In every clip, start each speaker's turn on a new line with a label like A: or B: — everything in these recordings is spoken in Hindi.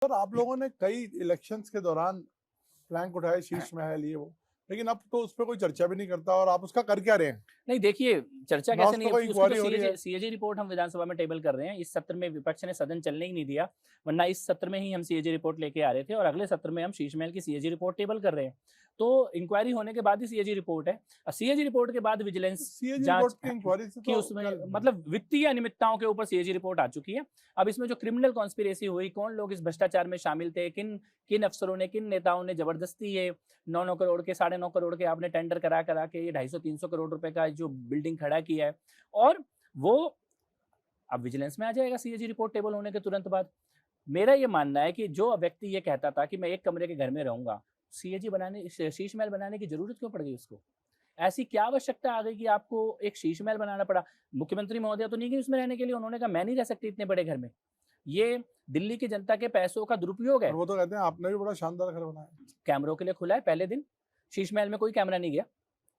A: सर आप लोगों ने कई इलेक्शंस के दौरान प्लैंक उठाए, शीश महल ये वो, लेकिन अब तो उस पे कोई चर्चा भी नहीं करता और आप उसका कर क्या रहे हैं?
B: नहीं देखिए, चर्चा
A: ना
B: कैसे
A: उस
B: नहीं
A: पे कोई
B: होती, उसकी तो
A: इंक्वायरी हो रही है।
B: सीएजी रिपोर्ट हम विधानसभा में टेबल कर रहे हैं। इस सत्र में विपक्ष ने सदन चलने ही नहीं दिया, वरना इस सत्र में ही हम सीएजी रिपोर्ट लेके आ रहे थे और अगले सत्र में हम शीश महल की सीएजी रिपोर्ट टेबल कर रहे हैं। तो इंक्वायरी होने के बाद ही सीएजी रिपोर्ट है और सीएजी रिपोर्ट के बाद विजिलेंस
A: सीएजी
B: जांच
A: रिपोर्ट की इंक्वायरी से
B: की
A: तो
B: उसमें
A: कर
B: मतलब वित्तीय अनियमितताओं के ऊपर सीएजी रिपोर्ट आ चुकी है। अब इसमें जो क्रिमिनल कॉन्स्पिरेसी हुई, कौन लोग इस भ्रष्टाचार में शामिल थे, किन किन अफसरों ने, किन नेताओं ने जबरदस्ती ये 9-9 करोड़ के, 9.5 करोड़ के आपने टेंडर करा के ये 250-300 करोड़ रुपए का जो बिल्डिंग खड़ा किया है और वो अब विजिलेंस में आ जाएगा सीएजी रिपोर्ट टेबल होने के तुरंत बाद। मेरा ये मानना है कि जो व्यक्ति ये कहता था कि मैं एक कमरे के घर में रहूंगा, सीएजी बनाने, शीश महल बनाने की जरूरत क्यों पड़ गई उसको? ऐसी क्या आवश्यकता आ गई कि आपको एक शीश महल बनाना पड़ा? मुख्यमंत्री महोदय तो नहीं गई उसमें रहने के लिए, उन्होंने कहा मैं नहीं रह सकती इतने बड़े घर में। ये दिल्ली की जनता के पैसों का दुरुपयोग
A: और
B: है।
A: वो तो कहते हैं आपने भी बड़ा शानदार घर बनाया।
B: कैमरों के लिए खुला है पहले दिन, शीश महल में कोई कैमरा नहीं गया।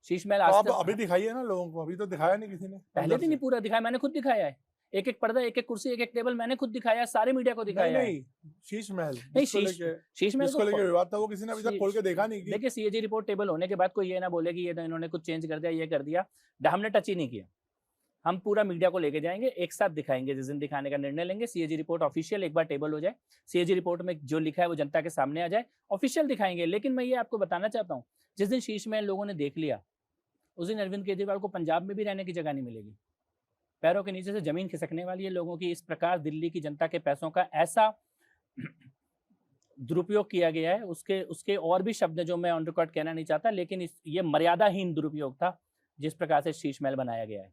B: शीश महल
A: तो
B: आज
A: आप
B: तक
A: अभी दिखाइए ना लोगों को, अभी तो दिखाया नहीं किसी ने
B: पहले
A: अंदर
B: दिन ही
A: से।
B: पूरा दिखाया, मैंने खुद दिखाया है। एक-एक पर्दा, एक-एक कुर्सी, एक-एक टेबल मैंने खुद दिखाया, सारे मीडिया को
A: नहीं
B: दिखाया है।
A: नहीं, शीश महल
B: नहीं शीश महल
A: जिसको
B: को
A: लेके विवाद था वो किसी ने अभी तक खोल के देखा नहीं कि
B: देखिए सीएजी रिपोर्ट टेबल होने के बाद कोई ये ना बोले कि ये तो इन्होंने कुछ चेंज कर दिया, ये कर दिया। हमने टच ही नहीं किया। हम पूरा मीडिया को लेके जाएंगे, एक साथ दिखाएंगे, जिस दिन दिखाने का निर्णय लेंगे सीएजी रिपोर्ट ऑफिशियल एक बार टेबल हो जाए, सीएजी रिपोर्ट में जो लिखा है वो जनता के सामने आ जाए, ऑफिशियल दिखाएंगे। लेकिन मैं ये आपको बताना चाहता हूँ, जिस दिन शीश महल लोगों ने देख लिया, उस दिन अरविंद केजरीवाल को पंजाब में भी रहने की जगह नहीं मिलेगी। पैरों के नीचे से जमीन खिसकने वाली है लोगों की। इस प्रकार दिल्ली की जनता के पैसों का ऐसा दुरुपयोग किया गया है, उसके उसके और भी शब्द जो मैं ऑन रिकॉर्ड कहना नहीं चाहता, लेकिन ये मर्यादाहीन दुरुपयोग था जिस प्रकार से शीश महल बनाया गया है।